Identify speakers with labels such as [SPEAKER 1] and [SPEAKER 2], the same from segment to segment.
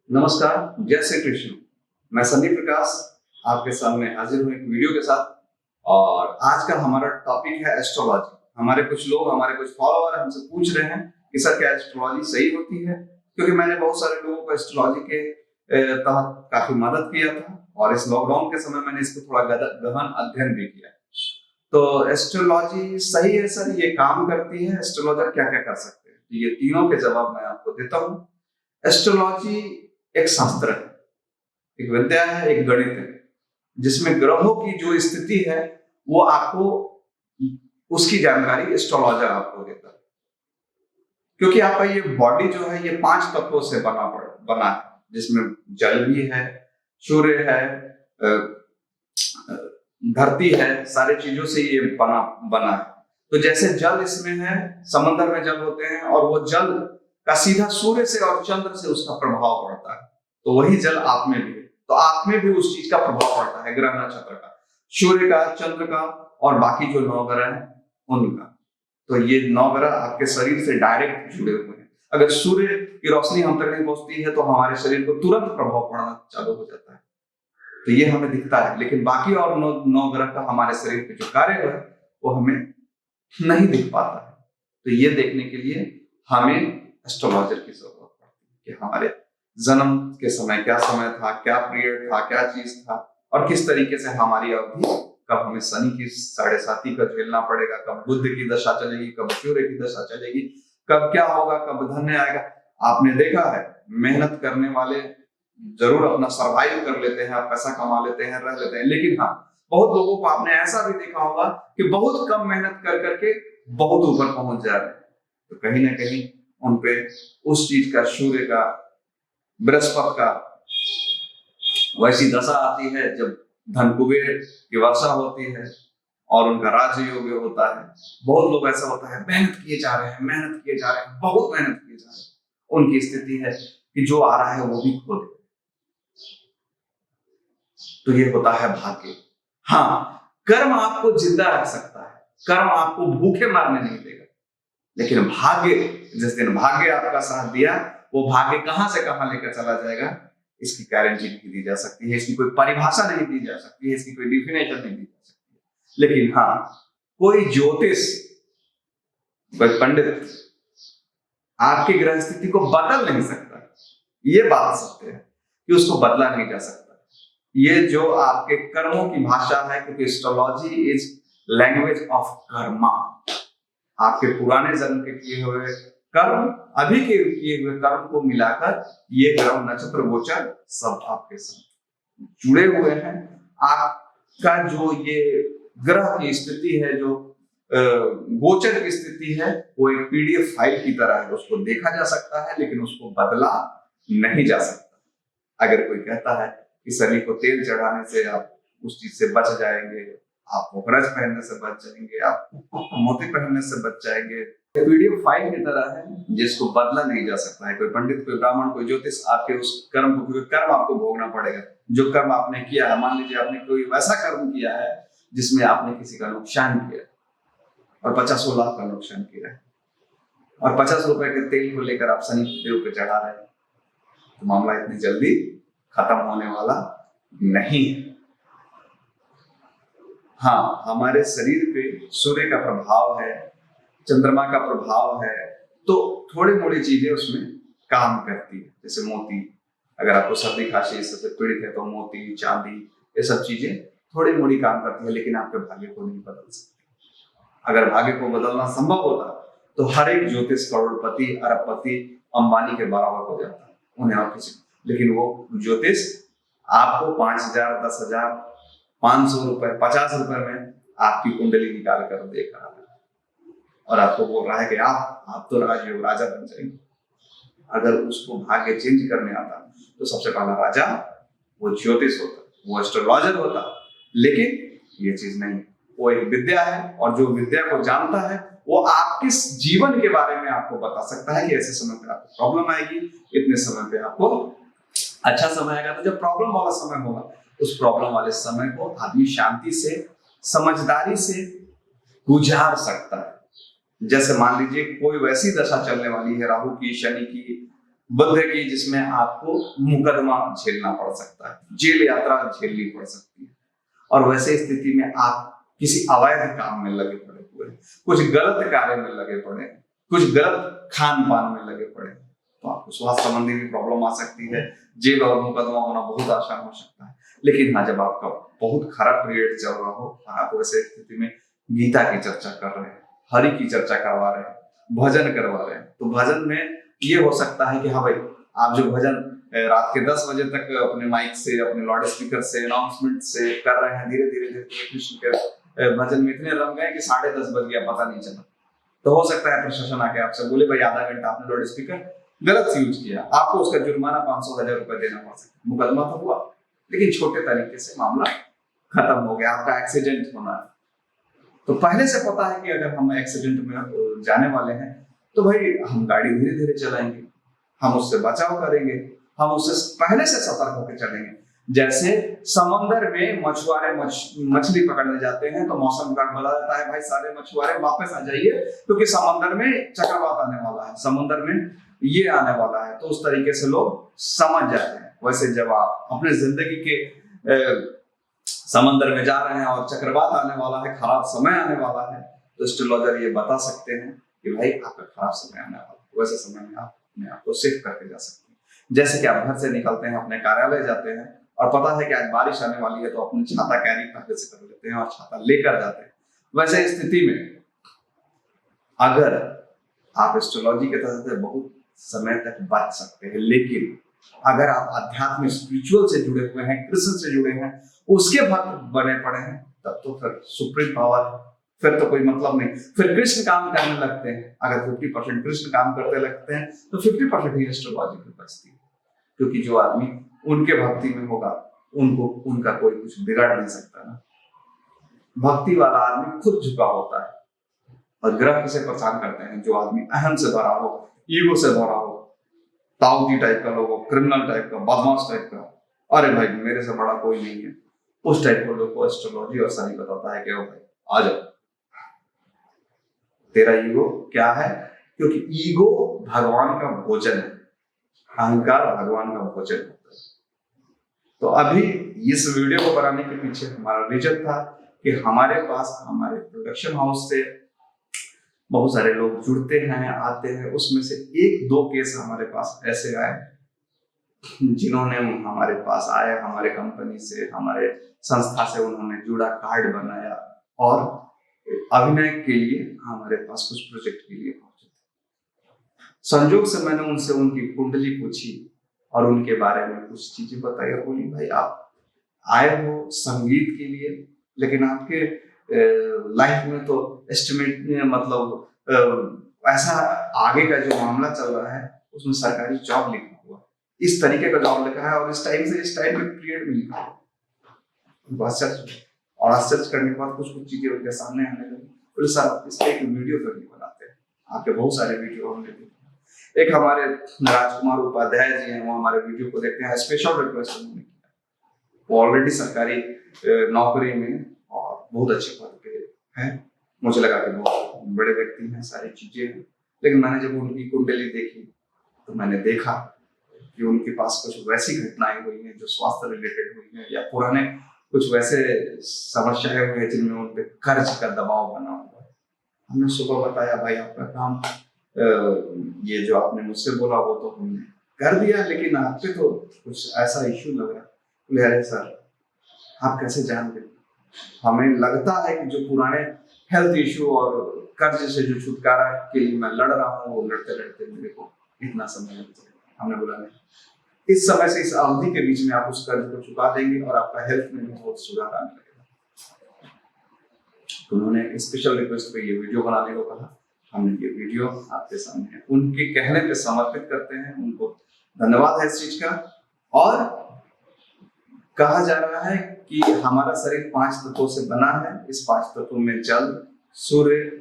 [SPEAKER 1] नमस्कार, जय श्री कृष्ण। मैं संदीप प्रकाश आपके सामने हाजिर हूँ एक वीडियो के साथ। और आज का हमारा टॉपिक है एस्ट्रोलॉजी। हमारे कुछ फॉलोअर हमसे पूछ रहे हैं कि सर क्या एस्ट्रोलॉजी सही होती है, क्योंकि मैंने बहुत सारे लोगों को एस्ट्रोलॉजी के तहत काफी मदद किया था और इस लॉकडाउन के समय मैंने इसको थोड़ा गहन अध्ययन भी किया। तो एस्ट्रोलॉजी सही है सर, ये काम करती है, एस्ट्रोलॉजर क्या क्या कर सकते हैं, तो ये तीनों के जवाब मैं आपको देता हूँ। एस्ट्रोलॉजी एक शास्त्र है, एक विद्या है, एक गणित है, जिसमें ग्रहों की जो स्थिति है वो आपको उसकी जानकारी एस्ट्रोलॉजर आपको देता है। क्योंकि आपका ये बॉडी जो है ये 5 तत्वों से बना है, जिसमें जल भी है, सूर्य है, धरती है, सारी चीजों से ये बना है। तो जैसे जल इसमें है, समंदर में जल होते हैं और वो जल का सीधा सूर्य से और चंद्र से उसका प्रभाव पड़ता है, तो वही जल आप में भी है। तो आप में भी उस चीज का प्रभाव पड़ता है, ग्रह नक्षत्र का, सूर्य का, चंद्र का और बाकी जो 9 ग्रह हैं उनका। तो ये 9 ग्रह आपके शरीर से डायरेक्ट जुड़े हुए हैं। अगर सूर्य की रोशनी हम तक नहीं पहुंचती है तो हमारे शरीर को तुरंत प्रभाव पड़ना चालू हो जाता है, तो ये हमें दिखता है। लेकिन बाकी और 9 ग्रह का हमारे शरीर पे जो कार्य है वो हमें नहीं दिख पाता है। तो ये देखने के लिए हमें एस्ट्रोलॉजर की जरूरत पड़ती है कि हमारे जन्म के समय क्या समय था, क्या पीरियड था, क्या चीज था, और किस तरीके से हमारी अवधि, कब हमें शनि की 7.5 का झेलना पड़ेगा, कब बुध की दशा चलेगी, कब सूर्य की दशा चलेगी, कब क्या होगा, कब धन्य आएगा। आपने देखा है मेहनत करने वाले जरूर अपना सर्वाइव कर लेते हैं, पैसा कमा लेते हैं, रह लेते हैं, लेकिन हाँ, बहुत लोगों को आपने ऐसा भी देखा होगा कि बहुत कम मेहनत कर करके बहुत ऊपर पहुंच जा रहे हैं। तो कहीं ना कहीं उनपे उस चीज का, सूर्य का, बृहस्पति का वैसी दशा आती है जब धन कुबेर की वर्षा होती है और उनका राजयोग होता है। बहुत लोग ऐसा होता है, मेहनत किए जा रहे हैं, मेहनत किए जा रहे हैं, बहुत मेहनत किए जा रहे हैं, उनकी स्थिति है कि जो आ रहा है वो भी खो दे। तो ये होता है भाग्य। हाँ, कर्म आपको जिंदा रख सकता है, कर्म आपको भूखे मारने नहीं देगा, लेकिन भाग्य, जिस दिन भाग्य आपका साथ दिया, वो भाग्य कहां से कहां लेकर चला जाएगा इसकी गारंटी नहीं दी जा सकती है, इसकी कोई परिभाषा नहीं दी जा सकती है, इसकी कोई डिफिनेशन नहीं दी जा सकती है। लेकिन हाँ, कोई ज्योतिष, कोई पंडित आपकी ग्रह स्थिति को बदल नहीं सकता, ये बात सत्य है कि उसको बदला नहीं जा सकता। ये जो आपके कर्मों की भाषा है, क्योंकि astrology is language of Karma. आपके पुराने जन्म के किए हुए कर्म, अभी के किए हुए कर्म को मिलाकर ये ग्रह नक्षत्र गोचर सब आपके साथ जुड़े हुए हैं। आपका जो ये ग्रह की स्थिति है, जो गोचर की स्थिति है, वो एक पीडीएफ फाइल की तरह है, उसको देखा जा सकता है लेकिन उसको बदला नहीं जा सकता। अगर कोई कहता है कि शरीर को तेल चढ़ाने से आप उस चीज से बच जाएंगे, आप वज्रज पहनने से बच जाएंगे, आप मोती पहनने से बच जाएंगे, पीडीएफ फाइल की तरह है जिसको बदला नहीं जा सकता है। कोई पंडित, कोई ब्राह्मण, कोई ज्योतिष आपके उस कर्म को, क्योंकि कर्म आपको भोगना पड़ेगा। जो कर्म आपने किया है, मान लीजिए आपने कोई वैसा कर्म किया है जिसमें आपने किसी का नुकसान किया और 50 लाख का नुकसान किया है और 50 रुपए के तेल को लेकर आप शनि देव पे चढ़ा रहे हैं, तो मामला इतनी जल्दी खत्म होने वाला नहीं है। हाँ, हमारे शरीर पे सूर्य का प्रभाव है, चंद्रमा का प्रभाव है, तो थोड़ी मोड़ी चीजें उसमें काम करती है। जैसे मोती, अगर आपको सर्दी खांसी इससे पीड़ित है तो मोती, चांदी, ये सब चीजें थोड़ी मोड़ी काम करती है, लेकिन आपके भाग्य को नहीं बदल सकती। अगर भाग्य को बदलना संभव होता तो हर एक ज्योतिष करोड़पति, अरबपति, अंबानी के बराबर हो जाता उन्हें और किसी। लेकिन वो ज्योतिष आपको 5,000, 10,000, 500 रुपए, 50 रुपए में आपकी कुंडली निकाल कर देख रहा है और आपको बोल रहा है कि आप तो राजयोग, राजा बन जाएंगे। अगर उसको भाग्य चेंज करने आता तो सबसे पहला राजा वो ज्योतिष होता, वो एस्ट्रोलॉजर होता। लेकिन ये चीज नहीं, वो एक विद्या है और जो विद्या को जानता है वो आपके जीवन के बारे में आपको बता सकता है कि ऐसे समय पे आपको प्रॉब्लम आएगी, इतने समय पे आपको अच्छा समय आएगा। तो जब प्रॉब्लम वाला समय होगा, उस प्रॉब्लम वाले समय को आदमी शांति से, समझदारी से गुजार सकता है। जैसे मान लीजिए कोई वैसी दशा चलने वाली है, राहु की, शनि की, बुद्ध की, जिसमें आपको मुकदमा झेलना पड़ सकता है, जेल यात्रा झेलनी पड़ सकती है। और वैसे स्थिति में आप किसी अवैध काम में लगे पड़े हुए हैं, कुछ गलत कार्य में लगे पड़े हैं, कुछ गलत खान पान में लगे पड़े हैं, तो आपको स्वास्थ्य संबंधी भी प्रॉब्लम आ सकती है। जेल और मुकदमा होना बहुत आसान हो सकता है। लेकिन हाँ, जब आपका बहुत खराब पीरियड चल रहा हो, आप वैसे स्थिति में गीता की चर्चा कर रहे हैं, हरि की चर्चा करवा रहे हैं, भजन करवा रहे हैं, तो भजन में ये हो सकता है कि हाँ भाई, आप जो भजन रात के 10 बजे तक अपने माइक से, अपने लाउड स्पीकर से, अनाउंसमेंट से कर रहे हैं, धीरे धीरे कृष्ण के भजन में इतने रम गए कि 10:30 बज गया, पता नहीं चला। तो हो सकता है प्रशासन आके आपसे बोले भाई आधा घंटा आपने लाउड स्पीकर गलत यूज किया, आपको उसका जुर्माना 500-1000 रुपए देना पड़ सकता है। मुकदमा तो हुआ, लेकिन छोटे तरीके से मामला खत्म हो गया, आपका एक्सीडेंट होना है। तो पहले से पता है कि अगर हम एक्सीडेंट में जाने वाले हैं तो भाई हम गाड़ी धीरे धीरे चलाएंगे, हम उससे बचाव करेंगे, हम उससे पहले से सतर्क होकर चलेंगे। जैसे समंदर में मछुआरे मछली पकड़ने जाते हैं तो मौसम विभाग बोला जाता है भाई सारे मछुआरे वापस आ जाइए, क्योंकि समंदर में चक्रवात आने वाला है, समंदर में ये आने वाला है। तो उस तरीके से लोग समझ जाते हैं। वैसे जब आप अपने जिंदगी के समंदर में जा रहे हैं और चक्रवात आने वाला है, खराब समय आने वाला है, तो एस्ट्रोलॉजर ये बता सकते हैं कि भाई आपका खराब समय आने वाला है। वैसे समय में आप अपने आप को सेफ करके जा सकते हैं। जैसे कि आप घर से निकलते हैं, अपने कार्यालय जाते हैं और पता है कि आज बारिश आने वाली है, तो अपनी छाता कैरी पहले से कर लेते हैं और छाता लेकर जाते हैं। वैसे स्थिति में अगर आप एस्ट्रोलॉजी के तरफ से बहुत समय तक बच सकते हैं, लेकिन अगर आप अध्यात्म स्पिरिचुअल से जुड़े हुए हैं, कृष्ण से जुड़े हैं, उसके भक्त बने पड़े हैं, तब तो फिर सुप्रीम पावर है, फिर तो कोई मतलब नहीं। फिर कृष्ण काम करने लगते हैं। अगर 50% कृष्ण काम करते लगते हैं तो 50% ही एस्ट्रोलॉजी की बचती है, क्योंकि जो आदमी उनके भक्ति में होगा उनको उनका कोई कुछ बिगाड़ नहीं सकता ना। भक्ति वाला आदमी खुद झुका होता है। और ग्रह किसे परेशान करते हैं? जो आदमी अहम से भरा हो, ईगो से भरा हो, ताऊती टाइप का लोग हो, क्रिमिनल टाइप का, बदमाश टाइप का, अरे भाई मेरे से बड़ा कोई नहीं है, उस टाइप को लोग को एस्ट्रोलॉजी और शनि बताता है कि ओ भाई आ जाओ, तेरा ईगो क्या है? क्योंकि ईगो भगवान का भोजन है, अहंकार भगवान का भोजन होता है। तो अभी इस वीडियो को बनाने के पीछे हमारा रीजन था कि हमारे पास हमारे प्रोडक्शन हाउस से बहुत सारे लोग जुड़ते हैं, आते हैं, उसमें से 1-2 केस हमारे पास ऐसे आए जिन्होंने हमारे पास आए, हमारे कंपनी से, हमारे संस्था से उन्होंने जुड़ा, कार्ड बनाया और अभिनय के लिए हमारे पास कुछ प्रोजेक्ट के लिए पहुंचे। संयोग से मैंने उनसे उनकी कुंडली पूछी और उनके बारे में कुछ चीजें बताई और बोली भाई आप आए हो संगीत के लिए, लेकिन आपके लाइफ में तो एस्टिमेट मतलब ऐसा आगे का जो मामला चल रहा है उसमें सरकारी जॉब लिखा हुआ, इस तरीके का जॉब लिखा है और इस टाइम से इस टाइम में पीरियड में लिखा हुआ। आश्चर्य करने के बाद कुछ चीजें उनके सामने आने लगी। बोले सर आप इस पे एक वीडियो क्यों नहीं बनाते? आपके बहुत सारे वीडियो हमने देखे। एक हमारे राजकुमार उपाध्याय जी हैं, वो हमारे वीडियो को देखते हैं, स्पेशल रिक्वेस्ट उन्होंने किया। वो ऑलरेडी सरकारी नौकरी में और बहुत अच्छे पद पे हैं, मुझे लगा कि बहुत बड़े व्यक्ति हैं, सारी चीजें हैं। लेकिन मैंने जब उनकी कुंडली देखी तो मैंने देखा कि उनके पास कुछ वैसी घटनाएं हुई हैं जो स्वास्थ्य रिलेटेड हुई हैं, या पुराने कुछ वैसे समस्याएं हुई हैं जिनमें उन पे कर्ज का दबाव बना हुआ है। हमने सुबह बताया भाई आपका काम ये जो आपने मुझसे बोला वो तो हमने कर दिया, लेकिन आप पे तो कुछ ऐसा इश्यू लग रहा है। बोले अरे सर आप कैसे जान गए? हमें लगता है कि जो पुराने हेल्थ इश्यू और कर्ज से जो छुटकारा के लिए मैं लड़ रहा हूँ, वो लड़ते लड़ते मेरे को इतना समय लग जाएगा। हमने बोला नहीं, इस समय से इस अवधि के बीच में आप उस कर्ज को चुका देंगे और आपका हेल्थ में भी बहुत सुधार आने लगेगा। तो उन्होंने स्पेशल रिक्वेस्ट पे ये वीडियो बनाने को कहा। हमने ये वीडियो आपके सामने उनके कहने पे समर्पित करते हैं, उनको धन्यवाद है इस चीज का। और कहा जा रहा है कि हमारा शरीर 5 तत्वों से बना है। इस 5 तत्वों में जल, सूर्य,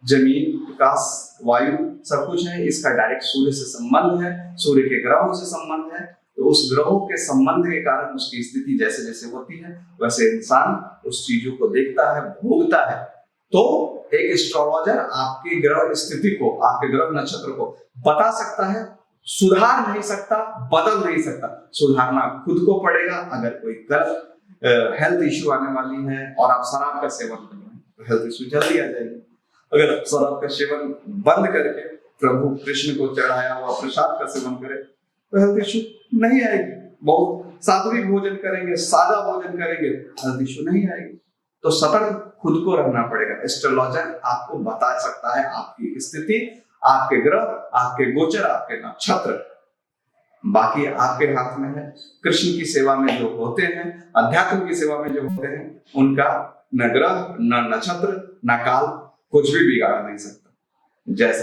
[SPEAKER 1] जमीन, प्रकाश, वायु सब कुछ है। इसका डायरेक्ट सूर्य से संबंध है, सूर्य के ग्रहों से संबंध है। तो उस ग्रहों के संबंध के कारण उसकी स्थिति जैसे जैसे होती है वैसे इंसान उस चीजों को देखता है, भोगता है। तो एक एस्ट्रोलॉजर आपकी ग्रह स्थिति को, आपके ग्रह नक्षत्र को बता सकता है सुधार नहीं सकता, बदल नहीं सकता। सुधारना खुद को पड़ेगा। अगर कोई कल हेल्थ इश्यू आने वाली है और आप शराब का सेवन कर रहे हैं तो हेल्थ इश्यू जल्दी आ जाएगी। अगर आप शराब का सेवन बंद करके प्रभु कृष्ण को चढ़ाया हुआ प्रसाद का सेवन करें तो हेल्थ इश्यू नहीं आएगी। बहुत सात्विक भोजन करेंगे, सादा भोजन करेंगे, हेल्थ इश्यू नहीं आएगी। तो सतर्क खुद को रहना पड़ेगा। एस्ट्रोलॉजर आपको बता सकता है आपकी स्थिति, आपके ग्रह, आपके गोचर, आपके नक्षत्र, बाकी आपके हाथ में है। कृष्ण की सेवा में जो होते हैं, अध्यात्म की सेवा में जो होते हैं, उनका न ग्रह, न नक्षत्र, न काल कुछ भी बिगाड़ नहीं सकता। जय श्री